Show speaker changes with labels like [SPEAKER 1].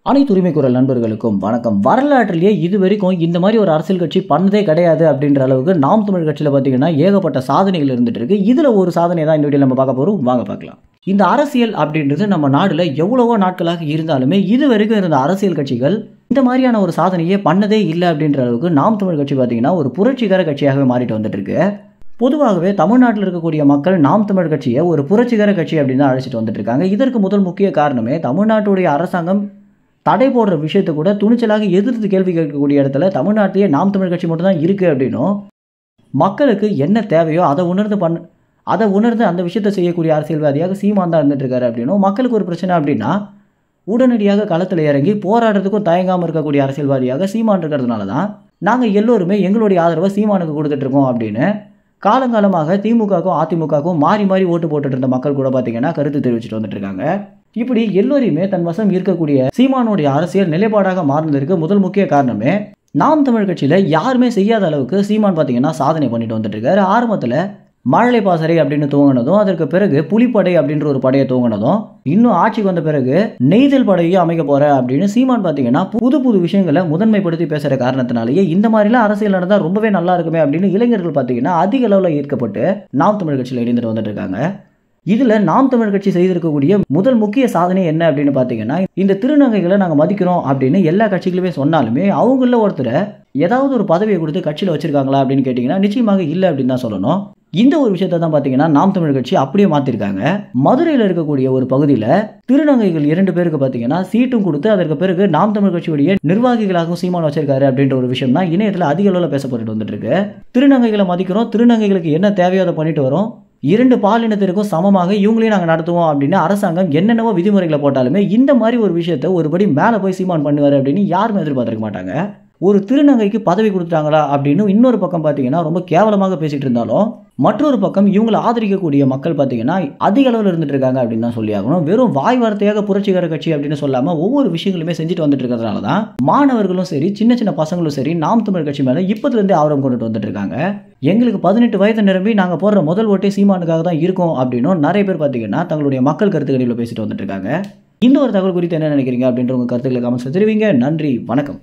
[SPEAKER 1] அனைத்து உரிமை குரல் நண்பர்களுக்கும் வணக்கம். வரலாற்றிலேயே இதுவரைக்கும் இந்த மாதிரி ஒரு அரசியல் கட்சி பண்ணதே கிடையாது அப்படின்ற அளவுக்கு நாம் தமிழ் கட்சியில் பார்த்தீங்கன்னா ஏகப்பட்ட சாதனைகள் இருந்துட்டு இருக்கு. இதில் ஒரு சாதனை தான் இந்த வீடியோவில் நம்ம பார்க்க போகிறோம். வாங்க பார்க்கலாம். இந்த அரசியல் அப்படின்றது நம்ம நாடுல எவ்வளவோ நாட்களாக இருந்தாலுமே இது வரைக்கும் இருந்த அரசியல் கட்சிகள் இந்த மாதிரியான ஒரு சாதனையே பண்ணதே இல்லை அப்படின்ற அளவுக்கு நாம் தமிழ் கட்சி பார்த்தீங்கன்னா ஒரு புரட்சிகர கட்சியாகவே மாறிட்டு வந்துட்டு இருக்கு. பொதுவாகவே தமிழ்நாட்டில் இருக்கக்கூடிய மக்கள் நாம் தமிழ் கட்சியை ஒரு புரட்சிகர கட்சி அப்படின்னு தான் அழைச்சிட்டு வந்துட்டு இருக்காங்க. இதற்கு முதல் முக்கிய காரணமே தமிழ்நாட்டுடைய அரசாங்கம் தடை போடுற விஷயத்தை கூட துணிச்சலாக எதிர்த்து கேள்வி கேட்கக்கூடிய இடத்துல தமிழ்நாட்டிலேயே நாம் தமிழ் கட்சி மட்டும் தான் இருக்குது அப்படின்னும், மக்களுக்கு என்ன தேவையோ அதை உணர்ந்து அந்த விஷயத்தை செய்யக்கூடிய அரசியல்வாதியாக சீமான் தான் இருந்துட்டு இருக்காரு அப்படின்னும், மக்களுக்கு ஒரு பிரச்சனை அப்படின்னா உடனடியாக களத்தில் இறங்கி போராடுறதுக்கும் தயங்காமல் இருக்கக்கூடிய அரசியல்வாதியாக சீமான் இருக்கிறதுனால தான் நாங்கள் எல்லோருமே எங்களுடைய ஆதரவை சீமானுக்கு கொடுத்துட்டு இருக்கோம் அப்படின்னு காலங்காலமாக திமுகவுக்கும் அதிமுகவுக்கும் மாறி மாறி ஓட்டு போட்டுட்டு இருந்த மக்கள் கூட பார்த்தீங்கன்னா கருத்து தெரிவிச்சுட்டு வந்துட்டு இருக்காங்க. இப்படி எல்லோரையுமே தன் வசம் இருக்கக்கூடிய சீமானுடைய அரசியல் நிலைப்பாடாக மாறினதற்கு முதல் முக்கிய காரணமே நாம் தமிழ் கட்சியில் யாருமே செய்யாத அளவுக்கு சீமான் பார்த்தீங்கன்னா சாதனை பண்ணிட்டு வந்துட்டு இருக்காரு. ஆரம்பத்தில் மழலை பாசறை அப்படின்னு துவங்கினதும், அதற்கு பிறகு புலிப்படை அப்படின்ற ஒரு படையை துவங்கினதும், இன்னும் ஆட்சிக்கு வந்த பிறகு நெய்தல் படையும் அமைக்க போற அப்படின்னு சீமான் பார்த்தீங்கன்னா புது புது விஷயங்களை முதன்மைப்படுத்தி பேசுற காரணத்தினாலேயே இந்த மாதிரிலாம் அரசியல் நடந்தா ரொம்பவே நல்லா இருக்குமே அப்படின்னு இளைஞர்கள் பார்த்தீங்கன்னா அதிக அளவில் ஈர்க்கப்பட்டு நாம் தமிழ் கட்சியில் இணைந்துட்டு வந்துட்டு இருக்காங்க. இதுல நாம் தமிழ் கட்சி செய்திருக்கக்கூடிய முதல் முக்கிய சாதனை என்ன அப்படின்னு பாத்தீங்கன்னா, இந்த திருநங்கைகளை நாங்க மதிக்கிறோம் அப்படின்னு எல்லா கட்சிகளுமே சொன்னாலுமே அவங்கள ஒருத்தரை ஏதாவது ஒரு பதவியை கொடுத்து கட்சியில் வச்சிருக்காங்களா அப்படின்னு கேட்டீங்கன்னா நிச்சயமாக இல்லை அப்படின்னு தான் சொல்லணும். இந்த ஒரு விஷயத்தை தான் பார்த்தீங்கன்னா நாம் தமிழ் கட்சி அப்படியே மாற்றிருக்காங்க. மதுரையில் இருக்கக்கூடிய ஒரு பகுதியில் திருநங்கைகள் 2 பேருக்கு பார்த்தீங்கன்னா சீட்டும் கொடுத்து அதற்கு பிறகு நாம் தமிழ் கட்சியுடைய நிர்வாகிகளாகவும் சீமான் வச்சிருக்காரு அப்படின்ற ஒரு விஷயம் தான் இணையத்தில் அதிக அளவில் பேசப்பட்டு வந்துட்டு இருக்கு. திருநங்கைகளை மதிக்கிறோம், திருநங்கைகளுக்கு என்ன தேவையோ அதை பண்ணிட்டு வரோம், 2 பாலினத்திற்கும் சமமாக இவங்களையும் நாங்கள் நடத்துவோம் அப்படின்னு அரசாங்கம் என்னென்னவோ விதிமுறைகளை போட்டாலுமே இந்த மாதிரி ஒரு விஷயத்தை ஒருபடி மேலே போய் சீமான் பண்ணுவார் அப்படின்னு யாருமே எதிர்பார்த்திருக்க மாட்டாங்க. ஒரு திருநங்கைக்கு பதவி கொடுத்தாங்களா அப்படின்னு இன்னொரு பக்கம் பார்த்தீங்கன்னா ரொம்ப கேவலமாக பேசிட்டு இருந்தாலும், மற்றொரு பக்கம் இவங்களை ஆதரிக்கக்கூடிய மக்கள் பார்த்தீங்கன்னா அதிக அளவில் இருந்துட்டு இருக்காங்க அப்படின்னு தான் சொல்லி ஆகணும். வெறும் வாய் வார்த்தையாக புரட்சிகர கட்சி அப்படின்னு சொல்லாமல் ஒவ்வொரு விஷயங்களுமே செஞ்சுட்டு வந்துட்டு இருக்கிறதுனால தான் மாணவர்களும் சரி சின்ன சின்ன பசங்களும் சரி நாம் தமிழ் கட்சி மேலே இப்போதுலேருந்தே ஆர்வம் கொண்டுட்டு வந்துட்டு இருக்காங்க. எங்களுக்கு 18 வயது நிரம்பி நாங்கள் போடுற முதல் ஓட்டே சீமானுக்காக தான் இருக்கும் அப்படின்னும் நிறைய பேர் பார்த்தீங்கன்னா தங்களுடைய மக்கள் கருத்துக்களில் பேசிட்டு வந்துட்டு இருக்காங்க. இந்த ஒரு தகவல் குறித்து என்ன நினைக்கிறீங்க அப்படின்ற உங்கள் கருத்துக்களை கமெண்ட்ஸ் தெரிவிங்க. நன்றி, வணக்கம்.